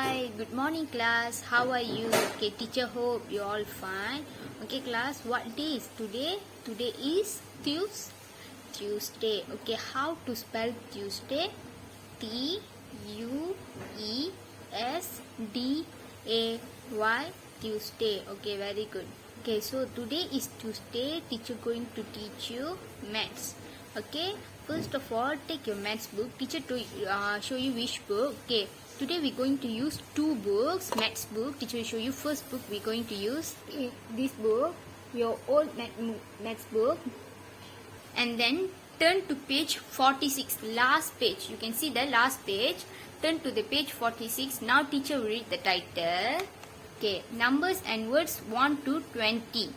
Hi, good morning class. How are you? Okay, teacher hope you all fine. Okay class, what day is today? Today is Tuesday. Okay, how to spell Tuesday? Tuesday. Tuesday. Okay, very good. Okay, so today is Tuesday. Teacher going to teach you maths. Okay, first of all take your maths book. Teacher to show you which book. Okay, today we're going to use two books. Maths book, teacher will show you first book. We're going to use this book, your old maths book, and then turn to page 46, last page. You can see the last page. Turn to the page 46. Now teacher will read the title. Okay, numbers and words 1 to 20.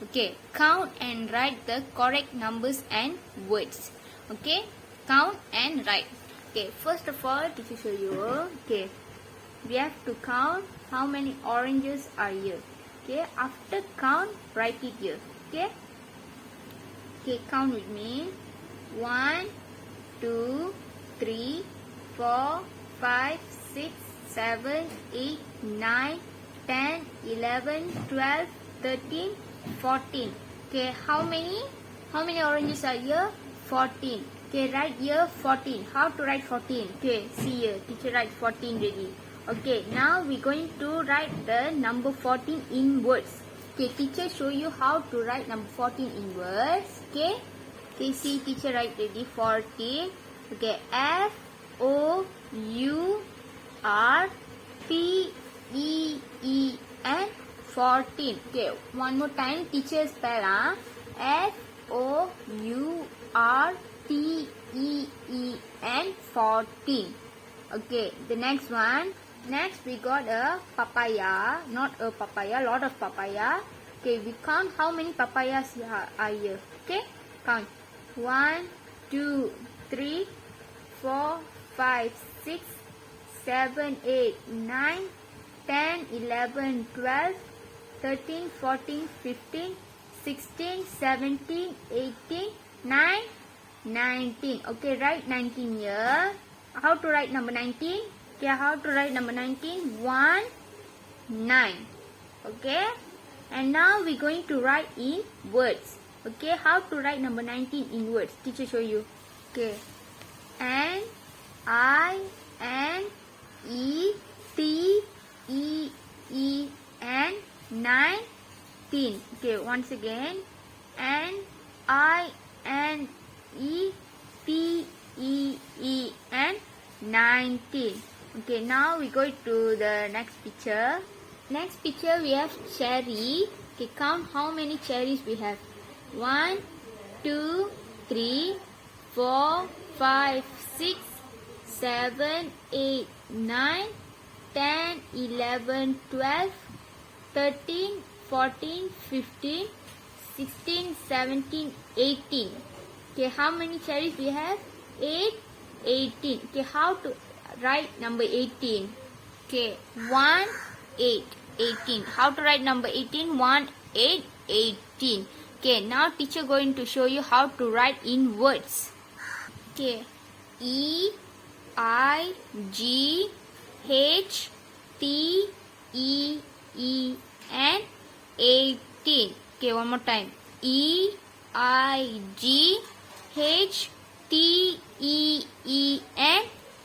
Okay, count and write the correct numbers and words. Okay, count and write. Okay, first of all, teacher show you. Okay, we have to count how many oranges are here. Okay, after count, write it here. Okay, okay, count with me. 1, 2, 3, 4, 5, 6, 7, 8, 9, 10, 11, 12, 13, 14. Okay, how many oranges are here? 14. Okay, write here 14. How to write 14? Okay, see here. Teacher write 14 ready. Okay, now we're going to write the number 14 in words. Okay, teacher show you how to write number 14 in words. Okay, okay, see teacher write ready 14. Okay, FOURTEN 14. Okay, one more time teacher spell FOURTEN 14. Okay, the next one. Next we got a papaya, not a papaya, lot of papaya. Okay, we count how many papayas are here. Okay, count 1, 2, 3, 4, 5, 6, 7, 8, 9, 10, 11, 12, 13, 14, 15, 16, 17, 18, 19. Okay, write 19 here. How to write number 19? Okay, how to write number 19? 1, 9. Okay, and now we're going to write in words. Okay, how to write number 19 in words? Teacher show you. Okay, NINETEN 19. Okay, once again, NINETEN 19. Okay, now we go to the next picture. Next picture we have cherry. Okay, count how many cherries we have. 1, 2, 3, 4, 5, 6, 7, 8, 9, 10, 11, 12, 13, 14, 15, 16, 17, 18. Okay, how many cherries we have? 8, 18. Okay, how to write number 18? Okay, 1, 8, 18. How to write number 18? 1, 8, 18. Okay, now teacher going to show you how to write in words. Okay, EIGHTEN 18. Okay, one more time. EIGHTEN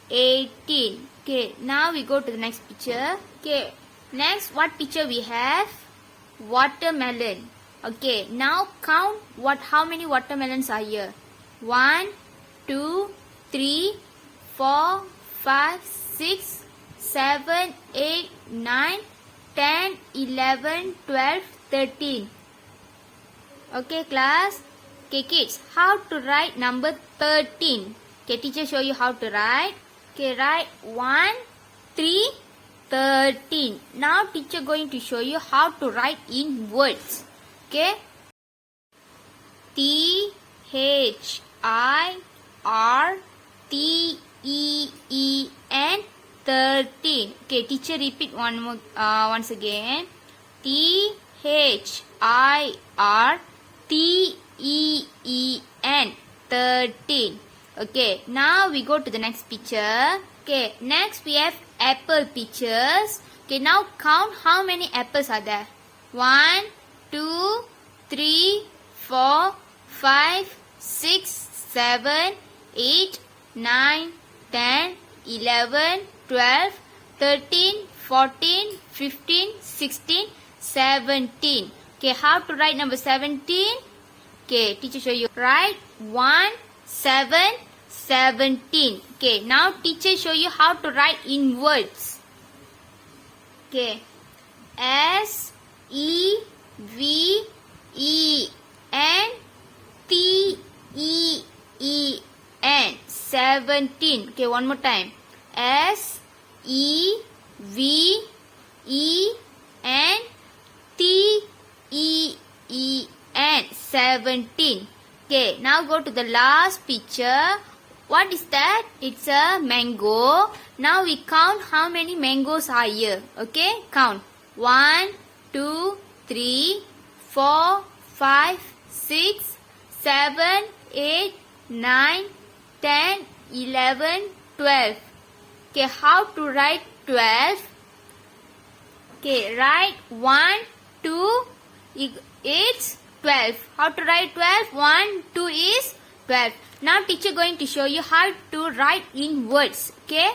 18. Okay, now we go to the next picture. Okay, next what picture we have? Watermelon. Okay, now count how many watermelons are here. 1, 2, 3, 4, 5, 6, 7, 8, 9, 10, 11, 12, 13. Okay, class. Okay, kids, how to write number 13? Okay, teacher show you how to write. Okay, write 1, 3, 13. Now teacher going to show you how to write in words. Okay, THIRTEN 13. Okay, teacher repeat once again. THIRTEN 13. Okay, now we go to the next picture. Okay, next we have apple pictures. Okay, now count how many apples are there. 1, 2, 3, 4, 5, 6, 7, 8, 9, 10, 11, 12, 13, 14, 15, 16, 17. Okay, how to write number 17? Okay, teacher show you. Write 1, 7, 17. Okay, now teacher show you how to write in words. Okay, S E V E N T E E N 17. Okay, one more time. S E V E N T E E N 17. Okay, now go to the last picture. What is that? It's a mango. Now we count how many mangoes are here. Okay, count. 1, 2, 3, 4, 5, 6, 7, 8, 9, 10, 11, 12. Okay, how to write 12? Okay, write 1, 2, it's 12. How to write 12? 1, 2 is 12. Now teacher going to show you how to write in words. Okay,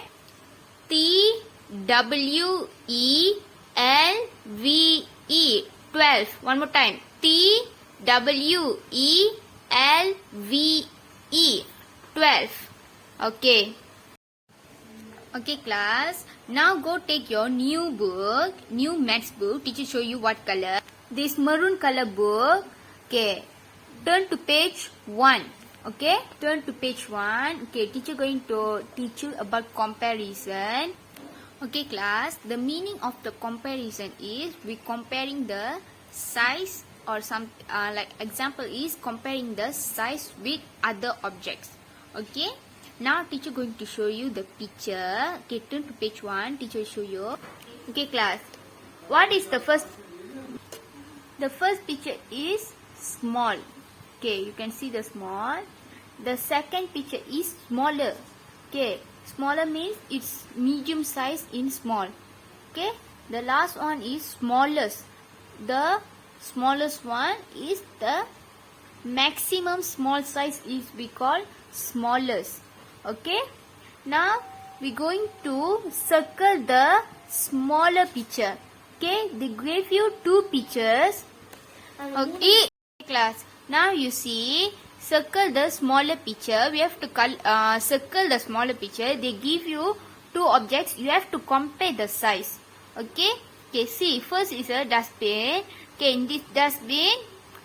T W E L V E 12. One more time. T W E L V E 12. Okay. Okay class, now go take your new book, new maths book. Teacher show you what color. This maroon color book. Okay, turn to page 1. Okay, turn to page 1. Okay, teacher going to teach you about comparison. Okay class, the meaning of the comparison is we comparing the size or some like example is comparing the size with other objects. Okay, now teacher going to show you the picture. Okay, turn to page 1. Teacher show you. Okay class, what is the first? The first picture is small. Okay, you can see the small. The second picture is smaller. Okay, smaller means it's medium size in small. Okay, the last one is smallest. The smallest one is the maximum small size is we call smallest. Okay, now we going to circle the smaller picture. Okay, they gave you two pictures. Okay class, now you see, circle the smaller picture. We have to circle the smaller picture. They give you two objects. You have to compare the size. Okay, okay, see, first is a dustbin. Okay, in this dustbin,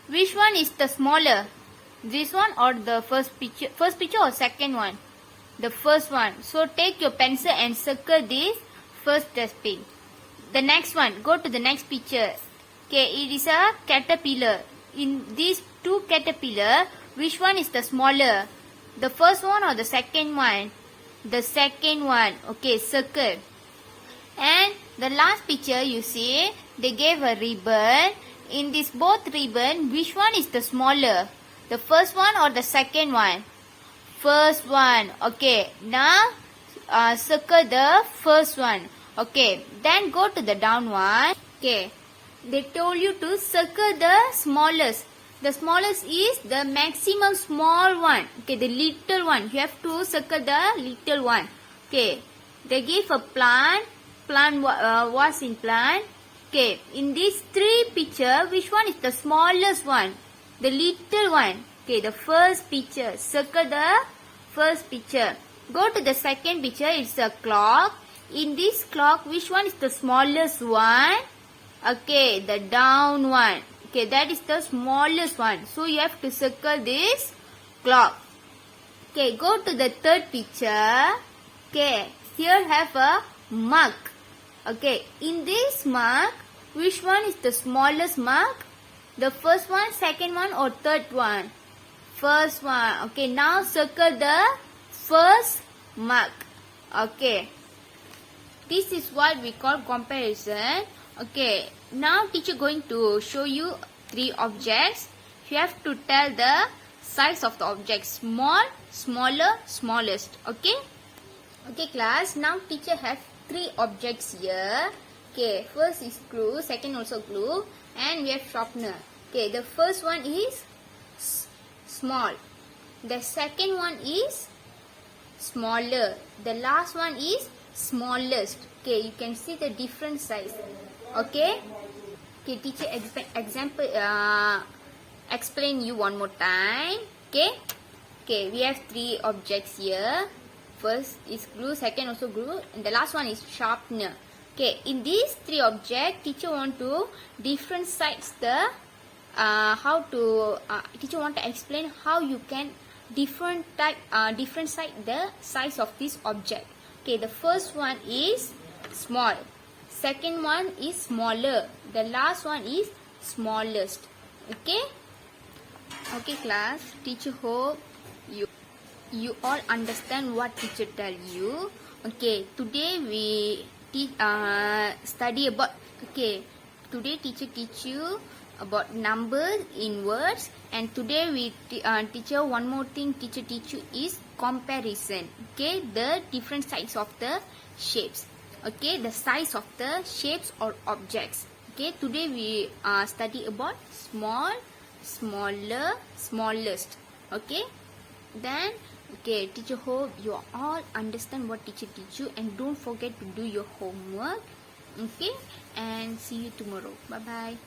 which one is the smaller? This one or the first picture or second one? The first one. So take your pencil and circle this first dustbin. The next one, go to the next picture. Okay, it is a caterpillar. In these two caterpillar, which one is the smaller? The first one or the second one? The second one. Okay, circle. And the last picture you see, they gave a ribbon. In this both ribbon, which one is the smaller? The first one or the second one? First one. Okay, now circle the first one. Okay, then go to the down one. Okay, they told you to circle the smallest. The smallest is the maximum small one. Okay, the little one. You have to circle the little one. Okay, they give a plant. Plant was in plant. Okay, in these three picture, which one is the smallest one? The little one. Okay, the first picture. Circle the first picture. Go to the second picture. It's a clock. In this clock, which one is the smallest one? Okay, the down one. Okay, that is the smallest one. So you have to circle this clock. Okay, go to the third picture. Okay, here have a mug. Okay, in this mug, which one is the smallest mug? The first one, second one or third one? First one. Okay, now circle the first mug. Okay, this is what we call comparison. Okay, now teacher going to show you three objects. You have to tell the size of the object. Small, smaller, smallest. Okay. Okay class, now teacher have three objects here. Okay, first is glue, second also glue, and we have sharpener. Okay, the first one is small, the second one is smaller, the last one is smallest. Okay, you can see the different size. Okay, okay, teacher explain you one more time. Okay, okay, we have three objects here. First is glue, second also glue, and the last one is sharpener. Okay, in these three objects, teacher want to different sides the teacher want to explain how you can different side the size of this object. Okay, the first one is small, second one is smaller, the last one is smallest. Okay, okay class, teacher hope you all understand what teacher tell you. Okay, today we study about, okay, today teacher teach you about numbers in words, and today we teacher one more thing teacher teach you is comparison. Okay, the different sides of the shapes. Okay, the size of the shapes or objects. Okay, today we study about small, smaller, smallest. Okay, then okay, teacher hope you all understand what teacher teach you, and don't forget to do your homework. Okay, and see you tomorrow. Bye bye.